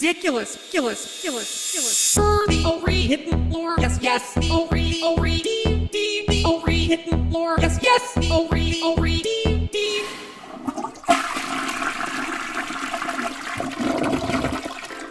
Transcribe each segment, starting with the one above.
Ridiculous, hitting the floor. Yes, yes. Hitting the floor. Yes, yes.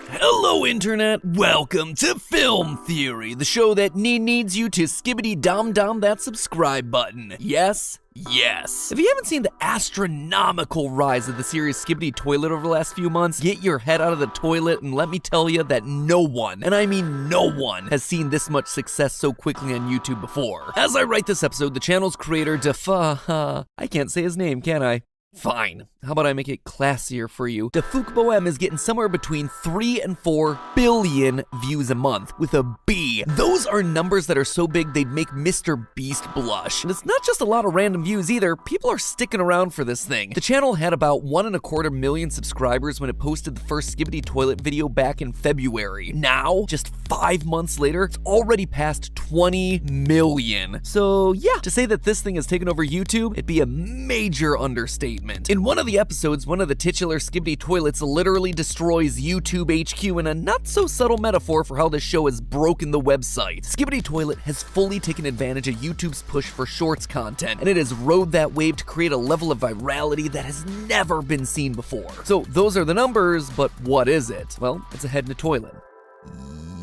Hello, Internet. Welcome to Film Theory, the show that needs you to skibbity-dom-dom that subscribe button. Yes. If you haven't seen the astronomical rise of the series Skibidi Toilet over the last few months, get your head out of the toilet and let me tell you that no one, and I mean no one, has seen this much success so quickly on YouTube before. As I write this episode, the channel's creator, I can't say his name, can I? Fine. How about I make it classier for you? Defuk Bohem is getting somewhere between 3 and 4 billion views a month, with a B. Those are numbers that are so big they'd make Mr. Beast blush. And it's not just a lot of random views either, people are sticking around for this thing. The channel had about 1.25 million subscribers when it posted the first Skibidi Toilet video back in February. Now, just 5 months later, it's already past 20 million. So yeah, to say that this thing has taken over YouTube, it'd be a major understatement. In one of the episodes, one of the titular Skibidi Toilets literally destroys YouTube HQ in a not-so-subtle metaphor for how this show has broken the website. Skibidi Toilet has fully taken advantage of YouTube's push for shorts content, and it has rode that wave to create a level of virality that has never been seen before. So those are the numbers, but what is it? Well, it's a head in a toilet.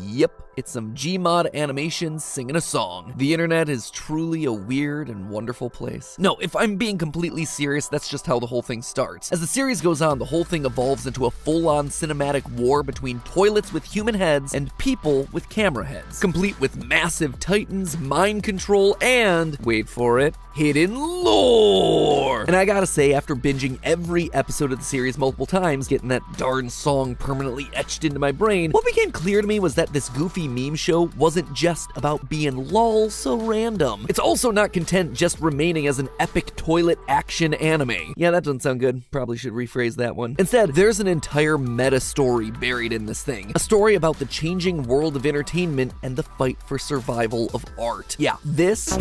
Yep, it's some Gmod animations singing a song. The internet is truly a weird and wonderful place. No, if I'm being completely serious, that's just how the whole thing starts. As the series goes on, the whole thing evolves into a full-on cinematic war between toilets with human heads and people with camera heads, complete with massive titans, mind control, and, wait for it, hidden lore! And I gotta say, after binging every episode of the series multiple times, getting that darn song permanently etched into my brain, what became clear to me was that this goofy meme show wasn't just about being lol so random. It's also not content just remaining as an epic toilet action anime. Yeah, that doesn't sound good. Probably should rephrase that one. Instead, there's an entire meta story buried in this thing. A story about the changing world of entertainment and the fight for survival of art. Yeah, this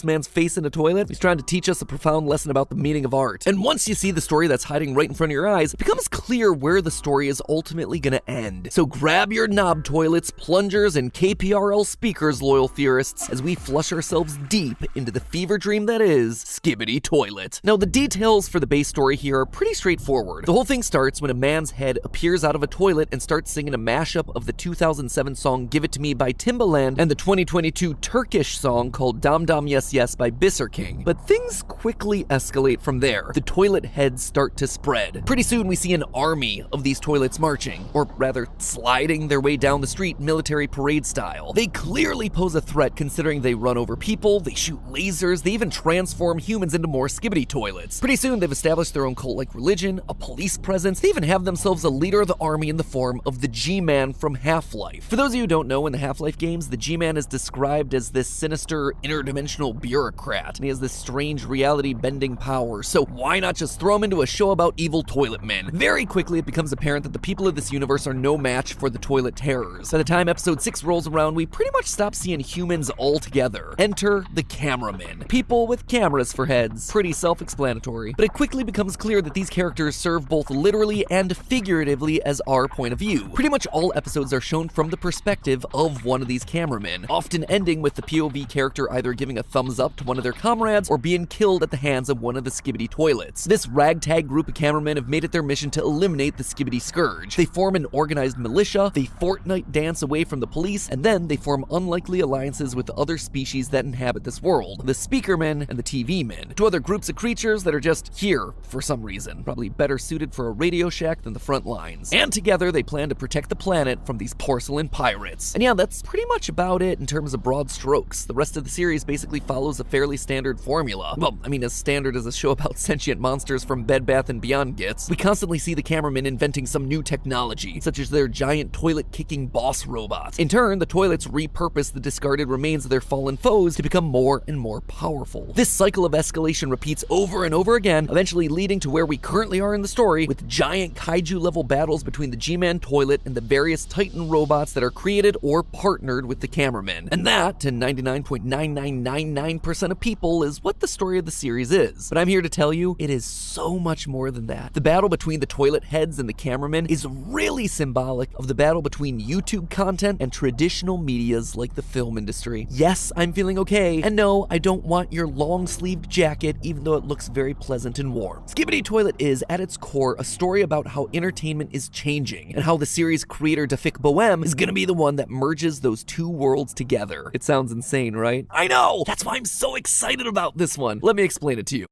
man's face in a toilet, he's trying to teach us a profound lesson about the meaning of art. And once you see the story that's hiding right in front of your eyes, it becomes clear where the story is ultimately gonna end. So grab your knob toilets, plungers, and KPRL speakers, loyal theorists, as we flush ourselves deep into the fever dream that is Skibidi Toilet. Now, the details for the base story here are pretty straightforward. The whole thing starts when a man's head appears out of a toilet and starts singing a mashup of the 2007 song Give It To Me by Timbaland and the 2022 Turkish song called Dam Dam Yes Yes by Bisser King. But things quickly escalate from there. The toilet heads start to spread. Pretty soon we see an army of these toilets marching, or rather sliding their way down the street military parade style. They clearly pose a threat considering they run over people, they shoot lasers, they even transform humans into more Skibidi Toilets. Pretty soon they've established their own cult-like religion, a police presence, they even have themselves a leader of the army in the form of the G-Man from Half-Life. For those of you who don't know, in the Half-Life games, the G-Man is described as this sinister, interdimensional bureaucrat, and he has this strange reality-bending power, so why not just throw him into a show about evil toilet men? Very quickly it becomes apparent that the people of this universe are no match for the toilet terrors. By the time episode 6 rolls around, we pretty much stop seeing humans altogether. Enter the cameramen. People with cameras for heads. Pretty self-explanatory. But it quickly becomes clear that these characters serve both literally and figuratively as our point of view. Pretty much all episodes are shown from the perspective of one of these cameramen, often ending with the POV character either giving a thumbs up to one of their comrades or being killed at the hands of one of the Skibidi Toilets. This ragtag group of cameramen have made it their mission to eliminate the Skibidi Scourge. They form an organized militia, they Fortnite dance away from the police, and then they form unlikely alliances with the other species that inhabit this world, the Speakermen and the TV Men, two other groups of creatures that are just here for some reason, probably better suited for a Radio Shack than the front lines. And together they plan to protect the planet from these porcelain pirates. And yeah, that's pretty much about it in terms of broad strokes. The rest of the series basically follows a fairly standard formula. Well, I mean, as standard as a show about sentient monsters from Bed Bath & Beyond gets. We constantly see the cameramen inventing some new technology, such as their giant toilet toilet-kicking boss robots. In turn, the toilets repurpose the discarded remains of their fallen foes to become more and more powerful. This cycle of escalation repeats over and over again, eventually leading to where we currently are in the story, with giant kaiju-level battles between the G-Man toilet and the various Titan robots that are created or partnered with the cameraman. And that, to 99.9999% of people, is what the story of the series is. But I'm here to tell you, it is so much more than that. The battle between the toilet heads and the cameraman is really symbolic of the battle between YouTube content and traditional medias like the film industry. Yes, I'm feeling okay, and no, I don't want your long-sleeved jacket, even though it looks very pleasant and warm. Skibidi Toilet is, at its core, a story about how entertainment is changing, and how the series creator Tafik Boem is gonna be the one that merges those two worlds together. It sounds insane, right? I know! That's why I'm so excited about this one. Let me explain it to you.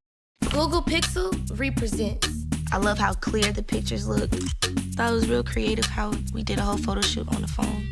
Google Pixel represents. I love how clear the pictures look. Thought it was real creative how we did a whole photo shoot on the phone.